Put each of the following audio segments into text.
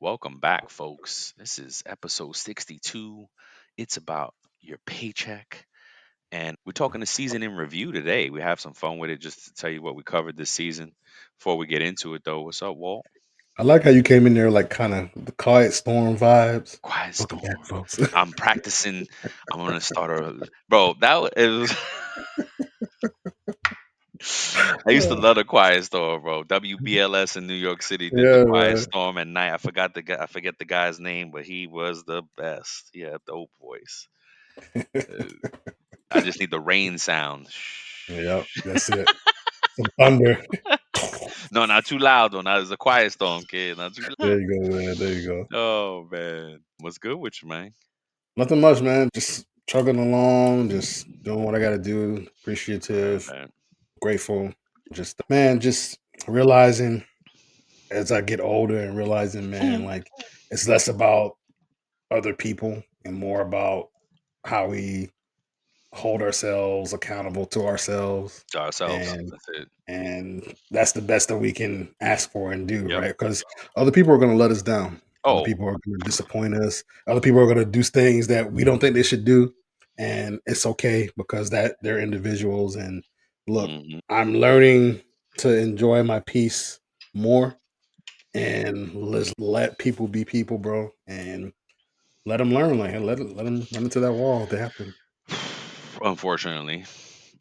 Welcome back, folks. This is episode 62. It's about your paycheck. And we're talking the season in review today. We have some fun with it just to tell you what we covered this season. Before we get into it, though, what's up, Walt? I like how you came in there like kind of the quiet storm vibes. Quiet Welcome back, Storm. folks. I'm practicing. I'm going to start a. Bro, it was. I used to love the Quiet Storm, bro. WBLS in New York City did the Yeah, Quiet man. Storm at night. I forgot the guy. I forget the guy's name, but he was the best. He had dope voice. Uh, I just need the rain sound. Yep, that's it. Some thunder. No, not too loud though. Not as a quiet storm, kid. Not too There loud. you go, man. There you go. Oh man, what's good with you, man? Nothing much, man. Just chugging along, just doing what I got to do. Right, Appreciative, man. grateful. Just realizing as I get older and realizing, man, like it's less about other people and more about how we hold ourselves accountable to ourselves. To ourselves. And That's it. that's the best that we can ask for and do, Yep. right? Because other people are going to let us down. Other Oh. people are going to disappoint us. Other people are going to do things that we don't think they should do, and it's okay because that they're individuals. And look, Hmm. I'm learning to enjoy my peace more, and let's let people be people, bro, and let them learn. Like let them run into that wall if they have to. Unfortunately,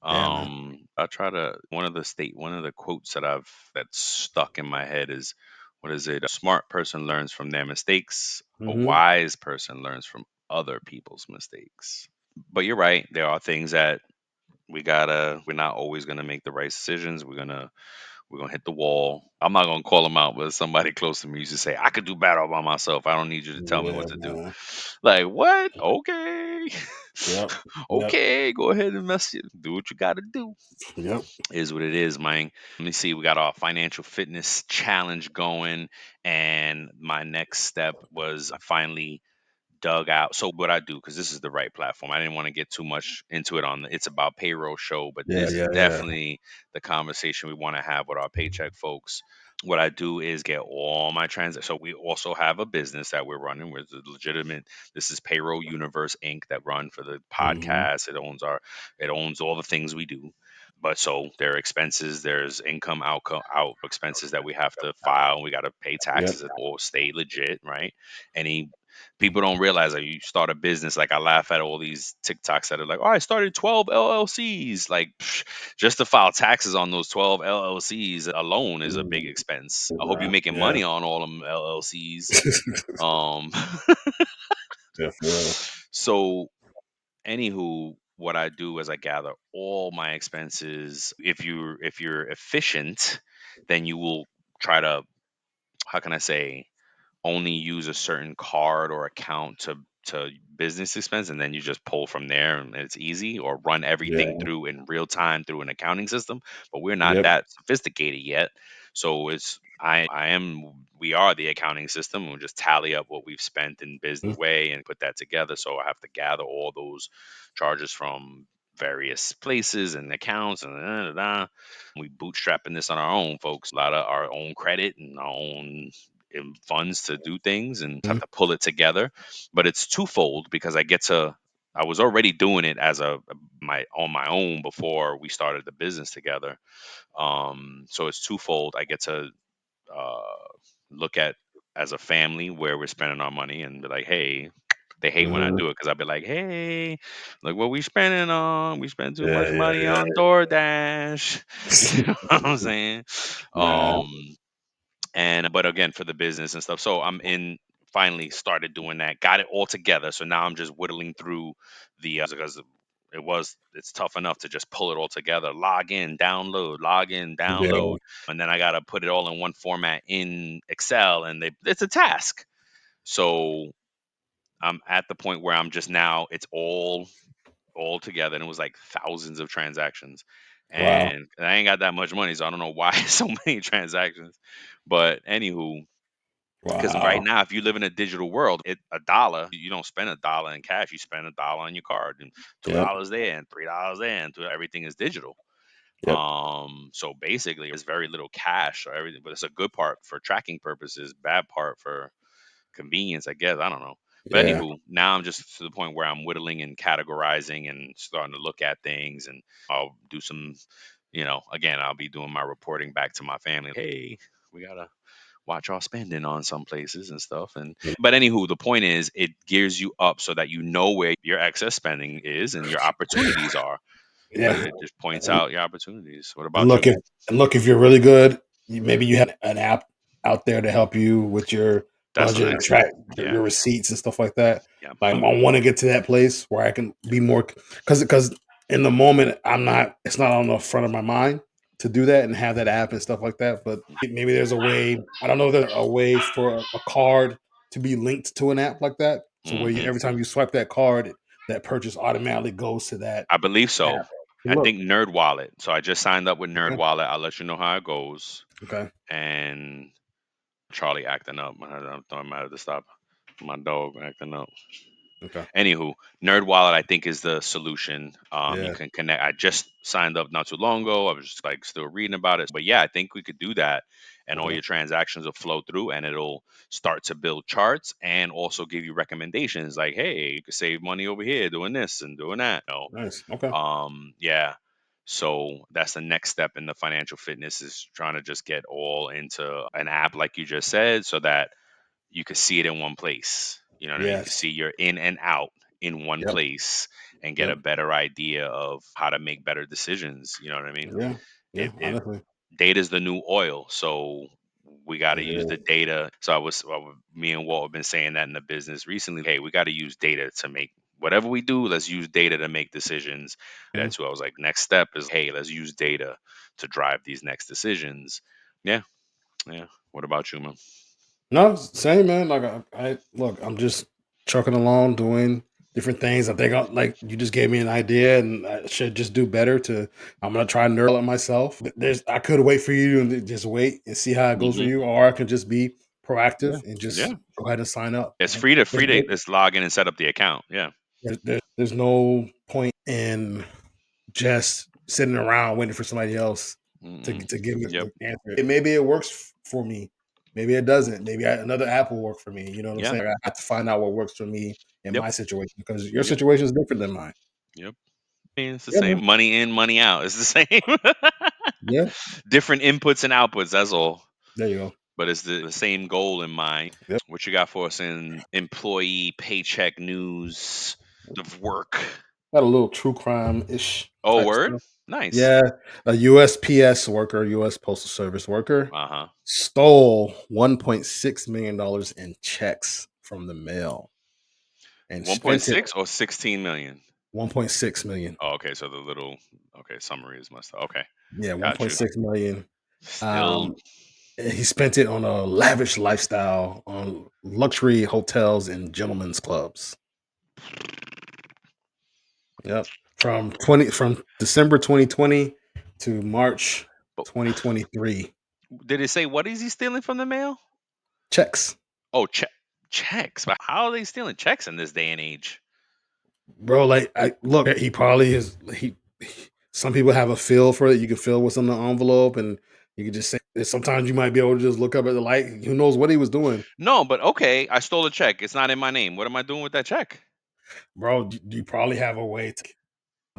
Yeah, man. I try to. One of the quotes that's stuck in my head is, what is it? A smart person learns from their mistakes. A Hmm. wise person learns from other people's mistakes. But you're right. There are things that we're not always gonna make the right decisions. We're gonna hit the wall. I'm not gonna call them out, but somebody close to me used to say, I could do better by myself. I don't need you to tell me Yeah, what to do. man. Like, what? Okay. Yep. Yep. Okay, go ahead and do what you gotta do. Yep. Is what it is, man. Let me see. We got our financial fitness challenge going, and my next step was I finally dug out. So what I do, because this is the right platform. I didn't want to get too much into it on the It's About Payroll show, but Yeah, this is yeah, yeah. definitely the conversation we want to have with our paycheck folks. What I do is get all my transactions. So we also have a business that we're running with a legitimate. This is Payroll Universe Inc. that run for the Mhm. podcast. It owns all the things we do. But so there are expenses, there's income out expenses that we have to file. We got to pay Yep. taxes or stay legit, right? Any people don't realize that you start a business. Like, I laugh at all these TikToks that are like, "Oh, I started 12 LLCs." Like, just to file taxes on those 12 LLCs alone is a big Mm, expense. I hope you're yeah, making yeah. money on all them LLCs. Um, Yeah, for real. so anywho, what I do is I gather all my expenses. If you're efficient, then you will try to, how can I say, only use a certain card or account to business expense, and then you just pull from there and it's easy, or run everything Yeah. through in real time through an accounting system. But we're not Yep. that sophisticated yet. So it's I am we are the accounting system. We'll just tally up what we've spent in business Mhm. way and put that together. So I have to gather all those charges from various places and accounts and da, da, da. We bootstrapping this on our own, folks. A lot of our own credit and our own funds to do things, and have Mhm. to pull it together. But it's twofold because I was already doing it as my on my own before we started the business together. So it's twofold. I get to uh, look at as a family where we're spending our money and be like, hey. They hate when I Mhm. do it because I'll be like, "Hey, look what we spending on. We spend too Yeah, much yeah, money yeah. on DoorDash." You know what I'm saying? Man. Um, and but again, for the business and stuff, so I'm in finally started doing that, got it all together. So now I'm just whittling through because it's tough enough to just pull it all together, log in, Yeah. download, and then I got to put it all in one format in Excel, and it's a task. So I'm at the point where I'm just now it's all together, and it was like thousands of transactions, Wow. and I ain't got that much money, so I don't know why so many transactions. But anywho, because right Wow. now, if you live in a digital world, a dollar, you don't spend a dollar in cash, you spend a dollar on your card, and two Yep. dollars there and $3 there, and everything is digital. Yep. So basically it's very little cash or everything, but it's a good part for tracking purposes, bad part for, convenience, I guess. I don't know. But Yeah. anywho, now I'm just to the point where I'm whittling and categorizing and starting to look at things, and I'll do some, again, I'll be doing my reporting back to my family. Hey, we gotta watch our spending on some places and stuff. And but anywho, the point is, it gears you up so that you know where your excess spending is and your opportunities are. Yeah. It just points out your opportunities. What And about look you? if if you're really good, maybe you have an app out there to help you with your That's the budget and next step. track Yeah. your receipts and stuff like that. Yeah. Like I want to get to that place where I can be more because in the moment I'm not it's not on the front of my mind to do that and have that app and stuff like that. But maybe there's a way. I don't know if there's a way for a card to be linked to an app like that. So where Hmm. every time you swipe that card, that purchase automatically goes to that I believe so. app. I Look, think Nerd Wallet. So I just signed up with Nerd okay, Wallet. I'll let you know how it goes. okay, And Charlie acting up. I'm throwing him out of the stop. My dog acting up. okay. Anywho, Nerd Wallet I think is the solution. You Yeah. can connect. I just signed up not too long ago. I was just like still reading about it, but yeah, I think we could do that, and all Okay. your transactions will flow through, and it'll start to build charts and also give you recommendations like, hey, you could save money over here doing this and doing that. Nice. Okay. Yeah. So that's the next step in the financial fitness is trying to just get all into an app like you just said, so that you could see it in one place. You know what I mean? You could Yes. see your in and out in one Yep. place and get a Yep. better idea of how to make better decisions. You know what I mean? Yeah. Yeah. It Honestly, data is the new oil, so we got to it use the is. data. So me and Walt have been saying that in the business recently. Hey, we got to use data to make whatever we do. Let's use data to make decisions. Yeah. That's what I was like. Next step is, hey, let's use data to drive these next decisions. Yeah, yeah. What about you, man? No, same man. Like I look, I'm just trucking along, doing different things. I think like you just gave me an idea, and I should just do better. I'm gonna try and nerd it myself. I could wait for you and just wait and see how it goes for Hmm. you, or I can just be Yeah, proactive and yeah. just go ahead and sign up. It's Like, free to just log in and set up the account. Yeah. there's no point in just sitting around waiting for somebody else Mm-mm. to give me Yep. the answer. Maybe it works for me. Maybe it doesn't. Maybe another app will work for me. You know what I'm Yeah. saying? I have to find out what works for me in Yep. my situation because your Yep. situation is different than mine. Yep. I mean, it's the Yeah, man. same. Money in, money out. It's the same. Yeah. Different inputs and outputs. That's all. There you go. But it's the same goal in mind. Yep. What you got for us in employee paycheck news of work? Got a little true crime ish Oh, type word. stuff. Nice. Yeah. A USPS worker, US Postal Service worker, Uh huh. stole $1.6 million in checks from the mail and One point spent it six or 16 million. 1.6 million. Oh, okay. So the little summary is must. Okay, Yeah, got you. 1.6 million. Still. Um, he spent it on a lavish lifestyle, on luxury hotels and gentlemen's clubs. Yep. From December 2020 to March But 2023. did it say what is he stealing from the mail? Checks. Oh, checks. But how are they stealing checks in this day and age? Bro, like I look, he probably is some people have a feel for it. You can feel what's in the envelope and you can just say sometimes you might be able to just look up at the light. Who knows what he was doing? No, but okay, I stole a check. It's not in my name. What am I doing with that check? Bro, you probably have a way to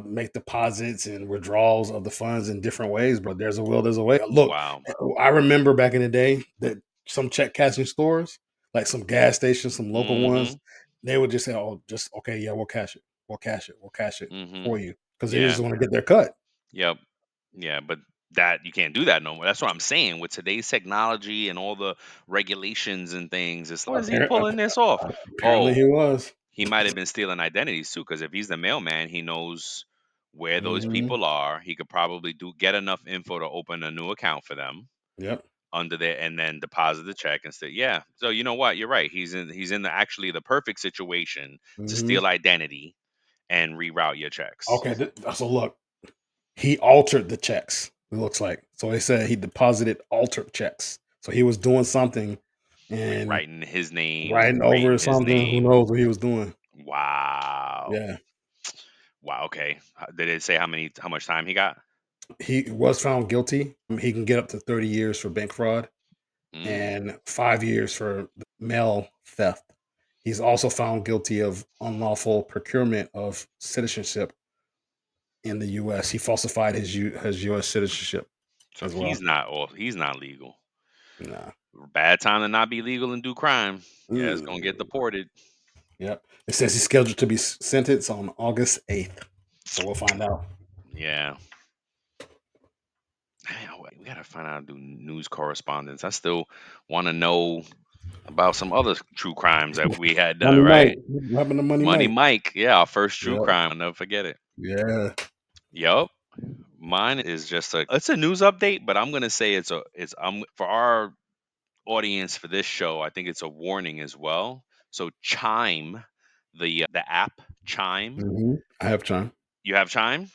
make deposits and withdrawals of the funds in different ways, bro. There's a will, there's a way. Look, Wow. I remember back in the day that some check cashing stores, like some gas stations, some local ones, Mm-hmm. they would just say, "Oh, just okay, yeah, we'll cash it, we'll cash it, we'll cash it Mm-hmm. for you," because they Yeah. just want to get their cut. Yep. Yeah, but that you can't do that no more. That's what I'm saying. With today's technology and all the regulations and things, it's how is he pulling this off? Apparently, Oh, he was. he might have been stealing identities too, because if he's the mailman, he knows where those Hmm. people are. He could probably do get enough info to open a new account for them Yep. under there and then deposit the check and say, yeah. So you know what? You're right. He's in the actually the perfect situation to Hmm. steal identity and reroute your checks. Okay, so look, he altered the checks. It looks like so. They said he deposited altered checks. So he was doing something and Writing his name, writing over creating or his something. Who name. knows what he was doing? Wow. Yeah, Wow. Okay. Did it say how much time he got? he was found guilty. He can get up to 30 years for bank fraud Mm. and 5 years for mail theft. He's also found guilty of unlawful procurement of citizenship in the U.S. He falsified his U.S. citizenship So as he's well. not off. He's not legal. Nah. Bad time to not be legal and do crime. Yeah, it's gonna get Mm. deported. Yep. It says he's scheduled to be sentenced on August 8th. So we'll find out. Yeah. Man, we gotta find out how to do news correspondence. I still want to know about some other true crimes that we had done. Money Mike. Right, What happened to Money Money Mike? Mike. Yeah, our first true Yep. crime. I'll never forget it. Yeah. Yup. Mine is just it's a news update, but I'm gonna say it's for our audience for this show. I think it's a warning as well. So Chime, the app Chime. I have time. You have Chime?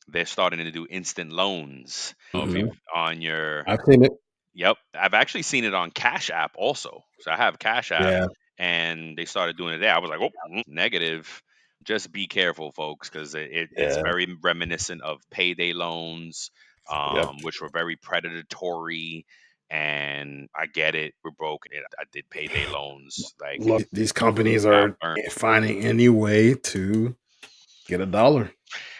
They're starting to do instant loans. If hmm you've on your I've seen it. Yep, I've actually seen it on Cash App also. So I have Cash App, Yeah. and they started doing it there. I was like, oh, negative. Just be careful, folks, because it's Yeah. very reminiscent of payday loans, Yep. which were very predatory. And I get it. We're broke. I did payday loans. Like, Look, these companies got are burnt. finding any way to get a dollar.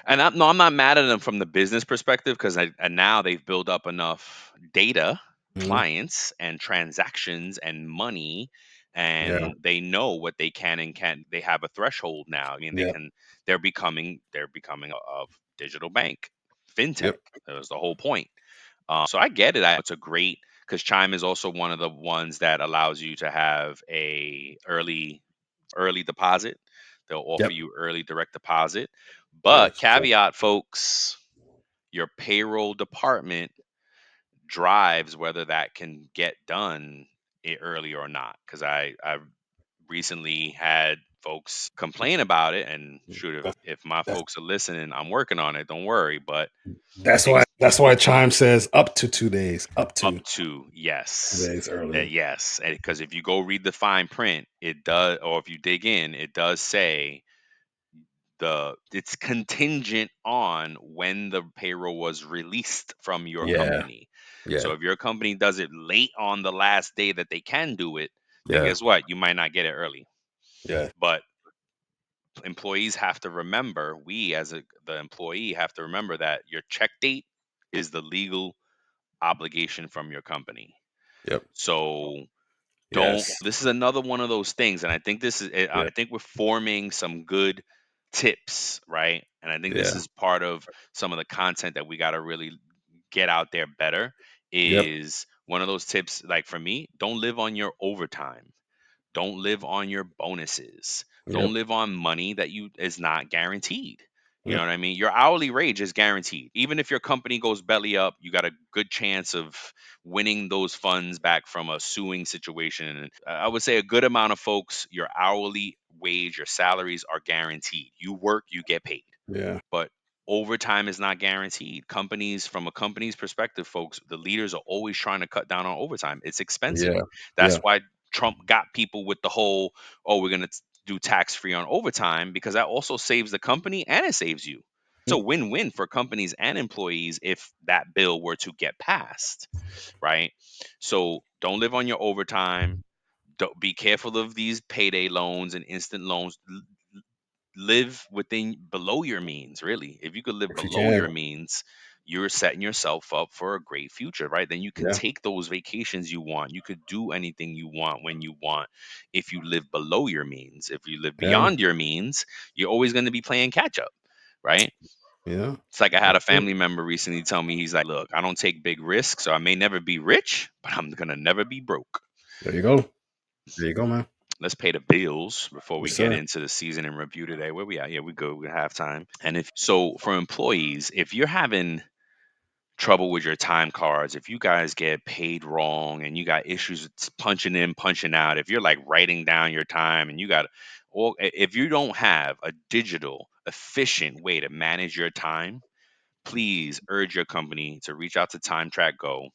And I'm not mad at them from the business perspective because and now they've built up enough data, Mhm. clients, and transactions and money, Yeah. and they know what they can and can't. They have a threshold now. I mean, Yeah. they're becoming a digital bank, fintech. Yep. That was the whole point. So I get it. It's a great because Chime is also one of the ones that allows you to have a early deposit. They'll offer Yep. you early direct deposit. Yeah. But caveat, folks, your payroll department drives whether that can get done early or not. Because I recently had folks complain about it, and shoot, That's if my that's folks are listening, I'm working on it. Don't worry. But that's why Chime says up to 2 days. Up up to to two yes, days that early. yes, because if you go read the fine print, it does, or if you dig in, it does say it's contingent on when the payroll was released from your Yeah. company. So Yeah. if your company does it late on the last day that they can do it, then Yeah. guess what? You might not get it early. Yeah. But employees have to remember, we as the employee have to remember that your check date is the legal obligation from your company. Yep. So don't Yes. this is another one of those things, and I think this is Yeah. I think we're forming some good tips, right? And I think this Yeah. is part of some of the content that we got to really get out there better. Yep. Is one of those tips, like for me, don't live on your overtime, don't live on your bonuses, don't Yep. live on money that you is not guaranteed. You know Yep. what I mean? Your hourly wage is guaranteed. Even if your company goes belly up, you got a good chance of winning those funds back from a suing situation. And I would say a good amount of folks, your hourly wage, your salaries are guaranteed. You work, you get paid. Yeah. But overtime is not guaranteed. Companies, from a company's perspective, folks, the leaders are always trying to cut down on overtime. It's expensive. Yeah. That's Yeah. why Trump got people with the whole, oh, we're going to do tax free on overtime, because that also saves the company and it saves you. It's a win-win for companies and employees if that bill were to get passed, right? So don't live on your overtime. Don't be careful of these payday loans and instant loans. Live within below your means, really. If you could live If you below your can. means, you're setting yourself up for a great future, right? Then you can Yeah. take those vacations you want. You could do anything you want when you want if you live below your means. If you live Yeah. beyond your means, you're always going to be playing catch up, right? Yeah. It's like I had That's a it. family member recently tell me, he's like, look, I don't take big risks, so I may never be rich, but I'm going to never be broke. There you go. There you go, man. Let's pay the bills before we Yes, get sir. into the season in review today. Where we at? Yeah, we go. We halftime. And if so, for employees, if you're having trouble with your time cards, if you guys get paid wrong and you got issues with punching in, punching out, if you're like writing down your time and you got, or if you don't have a digital, efficient way to manage your time, please urge your company to reach out to Time Track Go.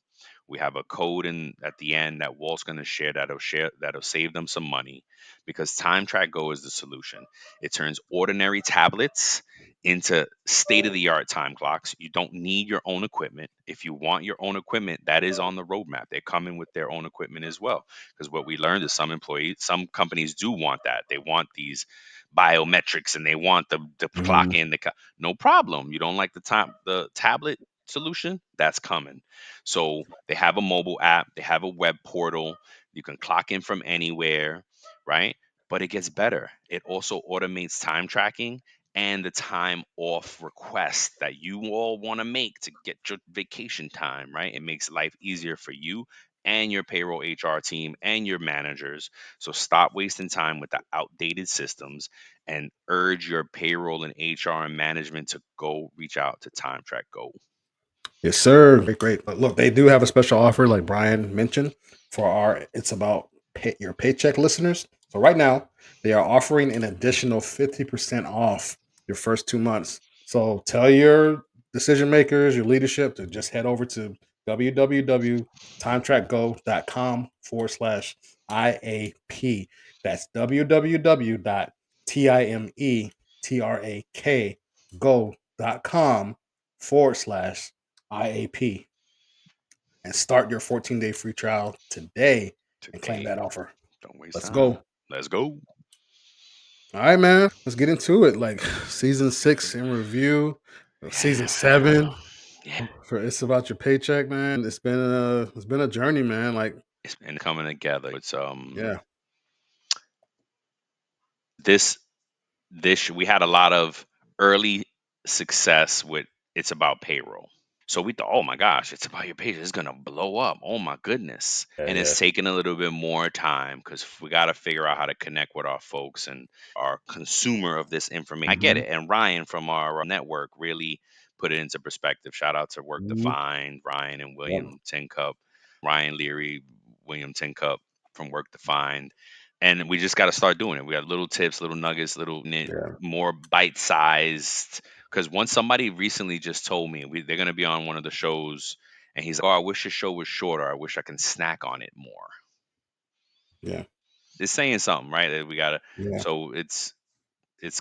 We have a code in at the end that Walt's going to share that'll save them some money, because Time Track Go is the solution. It turns ordinary tablets into state of the art time clocks. You don't need your own equipment. If you want your own equipment, that is on the roadmap. They're coming with their own equipment as well. Because what we learned is some companies do want that. They want these biometrics, and they want the clock Mhm. in no problem. You don't like the tablet solution? That's coming. So they have a mobile app, they have a web portal. You can clock in from anywhere, right? But it gets better. It also automates time tracking and the time off requests that you all want to make to get your vacation time, right? It makes life easier for you and your payroll HR team and your managers. So stop wasting time with the outdated systems and urge your payroll and HR and management to go reach out to Time Track Go. Yes, sir. Great, great. But look, they do have a special offer, like Brian mentioned, for our It's About Your Paycheck listeners. So right now, they are offering an additional 50% off your first 2 months. So tell your decision makers, your leadership to just head over to www.timetrackgo.com/IAP. That's www.timetrackgo.com/IAP and start your 14-day free trial today and claim Today, that offer. don't waste Let's time. go. Let's go. All right, man. Let's get into it. Like season 6 in review, season Yeah, 7 yeah. for It's About Your Paycheck, man. It's been a journey, man. Like, It's been coming together. It's yeah, this we had a lot of early success with It's About Payroll. So we thought, oh my gosh, It's About Your Paycheck. It's gonna blow up. Oh my goodness. yeah, And yeah. it's taken a little bit more time because we got to figure out how to connect with our folks and our consumer of this information. I get Mhm, it. And Ryan from our network really put it into perspective. Shout out to Work mhm, Defined, Ryan and yep, William Tincup, Ryan Leary, William Tincup from Work Defined. And we just got to start doing it. We got little tips, little nuggets, yeah, more bite sized. Because once somebody recently just told me they're going to be on one of the shows, and he's like, "Oh, I wish the show was shorter. I wish I can snack on it more." yeah, It's saying something, right? That we gotta. yeah, So it's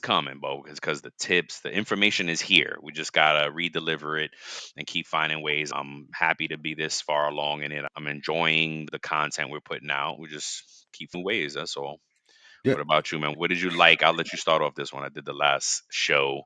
coming, Bo, because the tips, the information is here. We just gotta redeliver it and keep finding ways. I'm happy to be this far along in it. I'm enjoying the content we're putting out. We just keep ways. That's all. yeah. What about you, man? What did you like? I'll let you start off this one. I did the last show.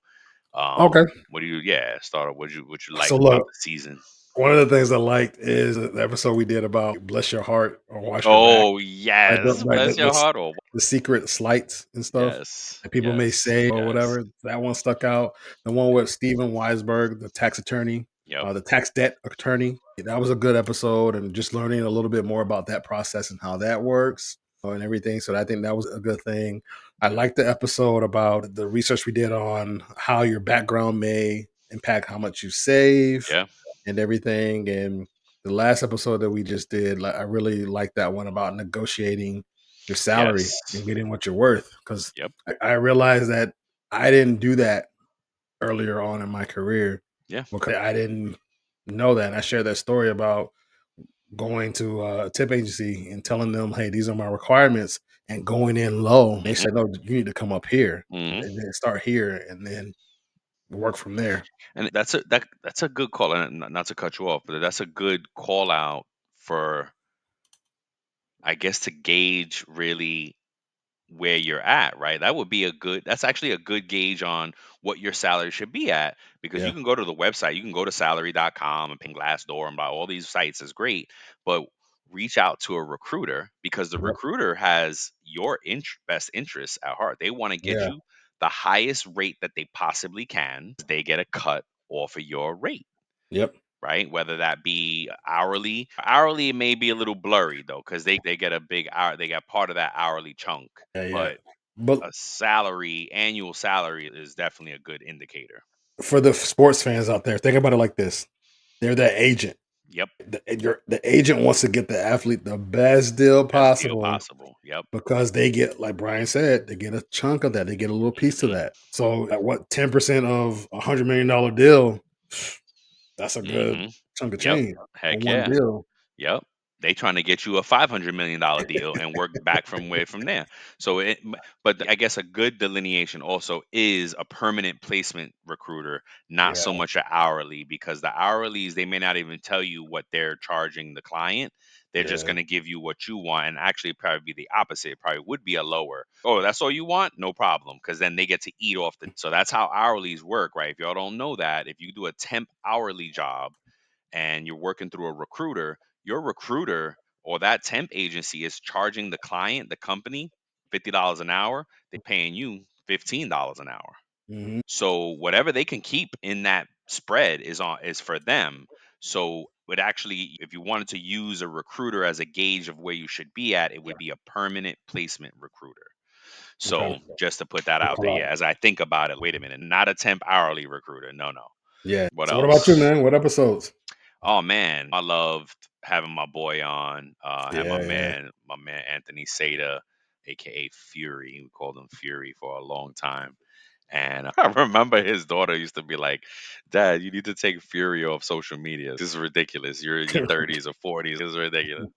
Okay. What do you? Yeah, start off. What you like So about look, the season? one of the things I liked is the episode we did about bless your heart or wash your back. Oh Right, yes, bless your heart. Oh the secret slights and stuff yes, that people may yes, say or yes. whatever. That one stuck out. The one with Steven Weisberg, the tax attorney, Yep. the tax debt attorney. That was a good episode, and just learning a little bit more about that process and how that works and everything. So I think that was a good thing. I liked the episode about the research we did on how your background may impact how much you save Yeah. and everything. And the last episode that we just did, like, I really liked that one about negotiating your salary Yes. and getting what you're worth. Because Yep. I realized that I didn't do that earlier on in my career Yeah. because I didn't know that. And I shared that story about going to a tip agency and telling them, "Hey, these are my requirements," and going in low. They Hmm. said, "No, you need to come up here Hmm. and then start here, and then work from there." And that's a good call. And not to cut you off, but that's a good call out for, I guess, to gauge really where you're at, right? That would be that's actually a good gauge on what your salary should be at, because you Yeah. can go to the website, you can go to salary.com and ping Glassdoor and buy all these sites is great, but reach out to a recruiter, because the Yep. recruiter has your best interests at heart. They want to get Yeah. you the highest rate that they possibly can. They get a cut off of your rate, Yep. right? Whether that be hourly. Hourly may be a little blurry though, because they get a big hour, they got part of that hourly chunk. Yeah. Yeah. But But a salary, annual salary is definitely a good indicator. for the sports fans out there, think about it like this: they're the agent. Yep. The agent wants to get the athlete the best deal Best deal possible possible. Yep. because they get, like Brian said, they get a chunk of that. They get a little piece of Hmm. that. So, at what 10% of $100 million deal? That's a good Hmm. chunk of Yep. change for Heck one yeah. deal. Yep. They trying to get you a $500 million deal and work back from there. So but I guess a good delineation also is a permanent placement recruiter, not Yeah, so much an hourly, because the hourlies, they may not even tell you what they're charging the client. They're just yeah. going to give you what you want, and actually probably be the opposite. It probably would be a lower. Oh, that's all you want? No problem, because then they get to eat off the. So that's how hourlies work, right? If y'all don't know that, if you do a temp hourly job and you're working through a recruiter, your recruiter or that temp agency is charging the client, the company, $50 an hour. They're paying you $15 an hour. Hmm. So whatever they can keep in that spread is for them. So it actually, if you wanted to use a recruiter as a gauge of where you should be at, it would be a permanent placement recruiter. So Okay. just to put that Good out call there, out. yeah, as I think about it, wait a minute, not a temp hourly recruiter. No, no. Yeah. What So what about you, else? man? What episodes? Oh man, I loved having my boy on. Had Yeah, yeah. my man Anthony Seda, aka Fury. We called him Fury for a long time. And I remember his daughter used to be like, "Dad, you need to take Fury off social media. This is ridiculous. You're in your 30s or 40s. This is ridiculous."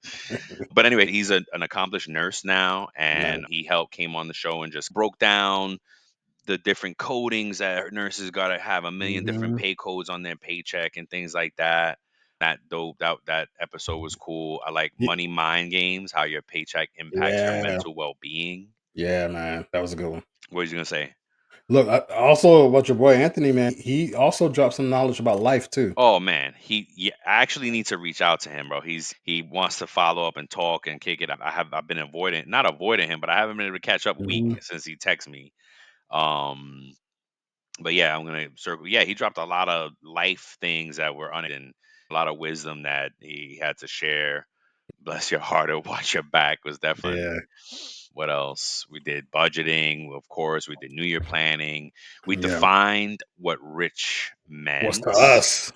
But anyway, he's an accomplished nurse now, Nice. and he helped came on the show and just broke down the different codings that nurses got to have a million different Hmm. pay codes on their paycheck and things like that. That dope. That episode was cool. I like money mind games, how your paycheck impacts your Yeah, mental well being. yeah, man. That was a good one. What was you gonna say? Look, also about your boy Anthony, man. He also dropped some knowledge about life too. Oh man, I actually need to reach out to him, bro. He wants to follow up and talk and kick it. I've been avoiding not avoiding him, but I haven't been able to catch up week Hmm. since he texted me. Um, but yeah, I'm gonna circle. Yeah, he dropped a lot of life things that were and a lot of wisdom that he had to share. Bless your heart and watch your back was Yeah, definitely. What else? We did budgeting, of course. We did New Year planning. We yeah. defined what rich What's meant. to us?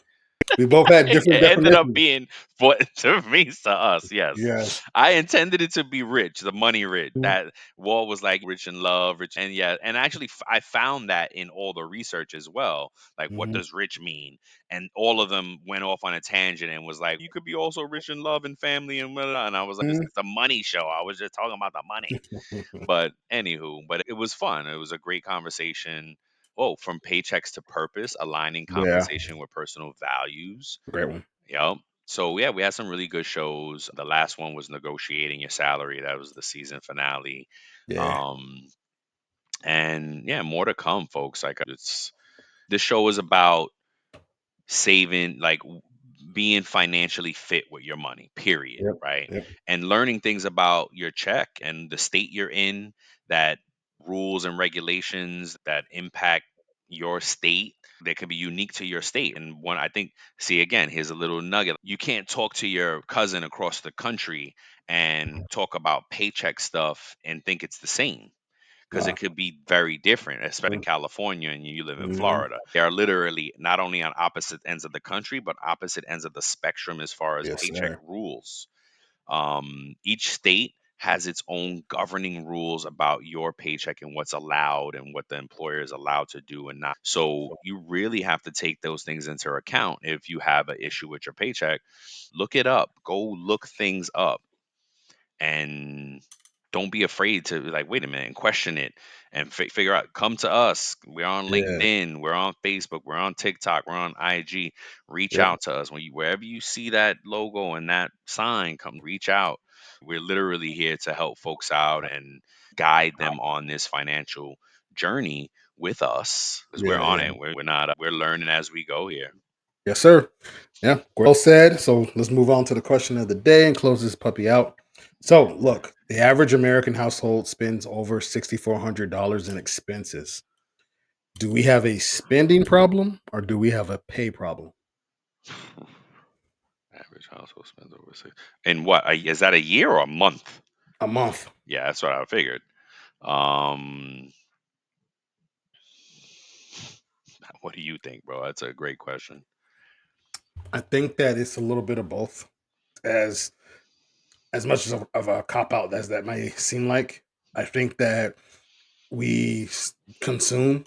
We both had It different ended up definitions. being what to means to us. Yes, Yes. I intended it to be rich, the money rich. Mm-hmm. That Wall was like rich in love, rich, and yeah, and actually, I found that in all the research as well. Like, what Hmm. does rich mean? And all of them went off on a tangent and was like, you could be also rich in love and family and blah, blah, blah. And I was like, it's a money show. I was just talking about the money. But anywho, but it was fun. It was a great conversation. Oh, from paychecks to purpose, aligning Yeah, compensation with personal values. great one. Yep. So yeah, we had some really good shows. The last one was negotiating your salary. That was the season finale. Yeah. Um, and yeah, more to come, folks. Like it's this show is about saving, like being financially fit with your money, period, Yep. right? Yep. And learning things about your check and the state you're in, that rules and regulations that impact your state, that can be unique to your state. And one, I think, see, again, here's a little nugget. You can't talk to your cousin across the country and talk about paycheck stuff and think it's the same, because it Nah. could be very different, especially in California and you live in Hmm. Florida. They are literally not only on opposite ends of the country, but opposite ends of the spectrum as far as Yes, paycheck sir. rules. Each state has its own governing rules about your paycheck and what's allowed and what the employer is allowed to do and not. So you really have to take those things into account if you have an issue with your paycheck. Look it up. Go look things up, and don't be afraid to be like, wait a minute, and question it and figure out. Come to us. We're on Yeah. LinkedIn, we're on Facebook, we're on TikTok, we're on IG. Reach Yep. out to us wherever you see that logo and that sign. Come reach out. We're literally here to help folks out and guide them on this financial journey with us, because we're Yeah. on Yeah. it. We're not. We're learning as we go here. Yes, sir. Yeah. Well said. So let's move on to the question of the day and close this puppy out. So, look, the average American household spends over $6,400 in expenses. Do we have a spending problem or do we have a pay problem? Average household spends over six. And what is that, a year or a month? A month. Yeah, that's what I figured. Um, what do you think, bro? That's a great question. I think that it's a little bit of both. As as much as of a cop out as that may seem like, I think that we consume.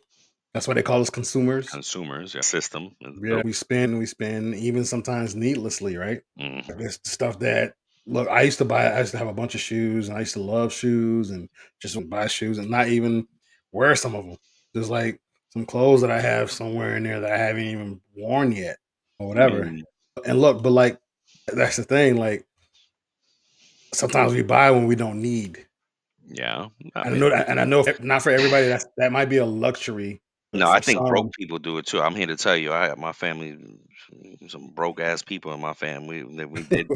That's why they call us consumers. consumers, yeah, system. Yeah, we spend even sometimes needlessly, right? Mhm. There's stuff that look, I used to have a bunch of shoes and I used to love shoes and just would buy shoes and not even wear some of them. There's like some clothes that I have somewhere in there that I haven't even worn yet or whatever. Mm, And look, but like that's the thing. Like sometimes we buy when we don't need. yeah, I And I mean, know that, and I know not for everybody. That might be a luxury, but no, I for think broke some, people do it too. I'm here to tell you, I my family, some broke ass people in my family that we did.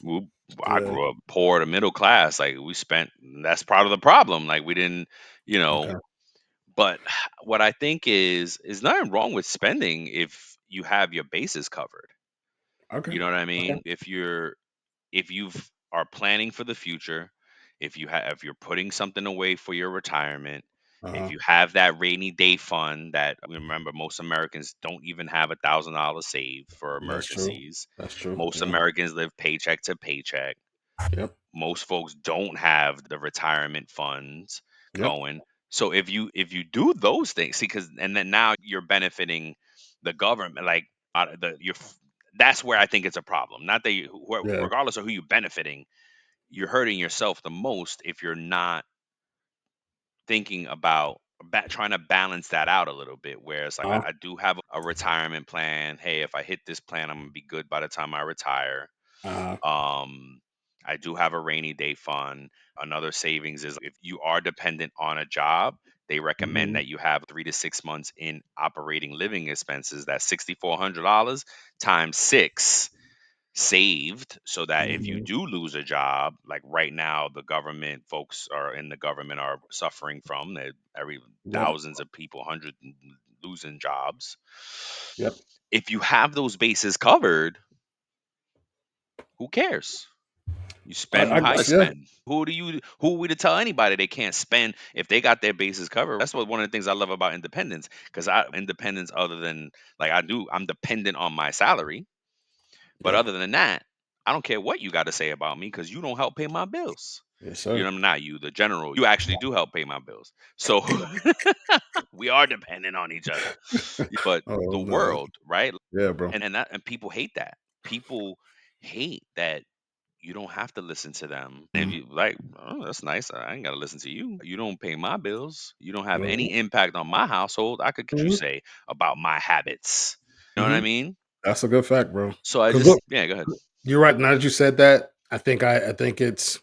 We, I yeah. grew up poor to middle class. Like we spent, that's part of the problem. Like we didn't, you know. Okay. But what I think is nothing wrong with spending if you have your bases covered. Okay. You know what I Okay. mean? If you've are planning for the future, if you're putting something away for your retirement, Uh if huh. you have that rainy day fund that remember most Americans don't even have $1,000 saved for That's true. emergencies. That's true. Most Yeah. Americans live paycheck to paycheck. Yep. Most folks don't have the retirement funds Yep. going. So if you do those things, see, because and then now you're benefiting the government, like the you're. That's where I think it's a problem. Not that Yeah. regardless of who you're benefiting, you're hurting yourself the most if you're not thinking about trying to balance that out a little bit. Where it's like Uh I do have a retirement plan. Hey, if I hit this plan, I'm gonna be good by the time I retire. huh. Um, I do have a rainy day fund. Another savings is if you are dependent on a job, they recommend Hmm. that you have 3 to 6 months in operating living expenses. That's $6,400 times six saved so that if you Hmm. do lose a job, like right now, the government folks are in the government are suffering from that every Yep. thousands of people, hundreds losing jobs. Yep. If you have those bases covered, who cares? You spend I how you guess. Yeah. spend. Who are we to tell anybody they can't spend if they got their bases covered? That's what one of the things I love about independence because I independence other than like I'm dependent on my salary, but Yeah. other than that, I don't care what you got to say about me because you don't help pay my bills. Yes, You sir. know, not you, the general. You actually do help pay my bills. So we are dependent on each other. But Oh the no. world, right? Yeah, bro. And people hate that. People hate that you don't have to listen to them. And if Mm. you like, oh, that's nice. I ain't got to listen to you. You don't pay my bills. You don't have Mhm. any impact on my household. I could you Mhm. say about my habits. You know what I Mhm. mean? That's a good fact, bro. So I Because just, look, yeah, go ahead. you're right. Now that you said that, I think it's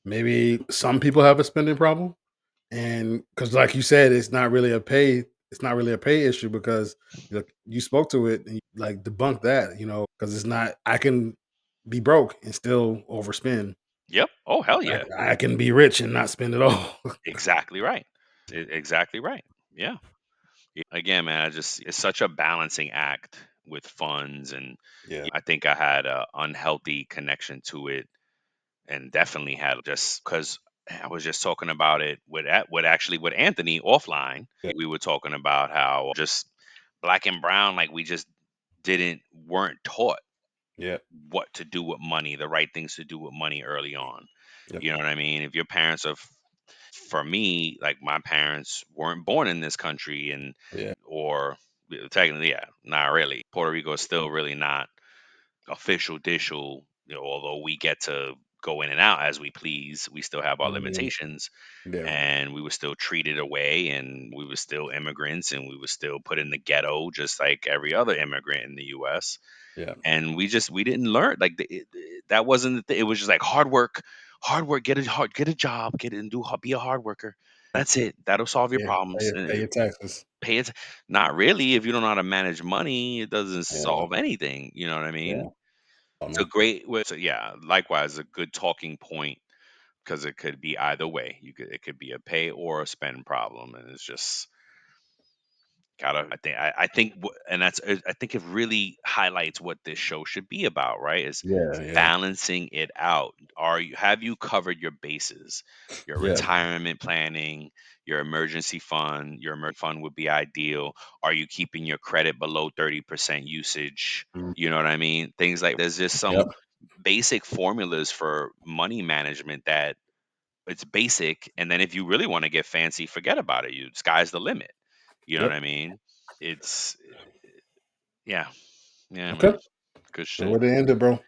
maybe some people have a spending problem, and because like you said, it's not really a pay issue because you spoke to it and you, like debunk that, because it's not. I can be broke and still overspend. Yep. Oh, hell yeah. I can be rich and not spend it all. Exactly right. Exactly right. Yeah. Again, man, it's such a balancing act with funds. And Yeah. I think I had a unhealthy connection to it and definitely had just because I was just talking about it with Anthony offline. Yeah. We were talking about how just black and brown, like we just didn't weren't taught Yeah. what to do with money, the right things to do with money early on. Yep. You know what I mean? If your parents are, for me, like my parents weren't born in this country, and Yeah. or technically, yeah, not really. Puerto Rico is still really not official dishal. Although we get to go in and out as we please, we still have our Mhm. limitations, Yeah. and we were still treated away, and we were still immigrants, and we were still put in the ghetto just like every other immigrant in the U.S. Yeah. And we didn't learn like that wasn't it was just like hard work, get a job, get it and be a hard worker. Yeah. That's it, that'll solve your Yeah. problems. Pay your taxes. Pay it. Not really. If you don't know how to manage money, it doesn't Yeah. solve anything, you know what I Yeah. mean? Oh, It's a man. great way. So yeah, likewise a good talking point because it could be either way. It could be a pay or a spend problem, and it's just gotta. I think, and I think it really highlights what this show should be about, right? Is Yeah. Yeah. balancing it out. Have you covered your bases? Your Yeah. retirement planning, your emergency fund. Your emergency fund would be ideal. Are you keeping your credit below 30% usage? Mm. You know what I mean? Things like there's just some Yep. basic formulas for money management that it's basic, and then if you really want to get fancy, forget about it. Sky's the limit. You know what Yep. I mean? It's yeah, yeah, Okay. man. Good Good shit. way to end it, bro.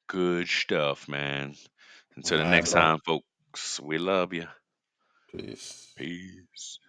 Good stuff, man. All Until the right, next bro. time, folks. We love you. Peace. Peace.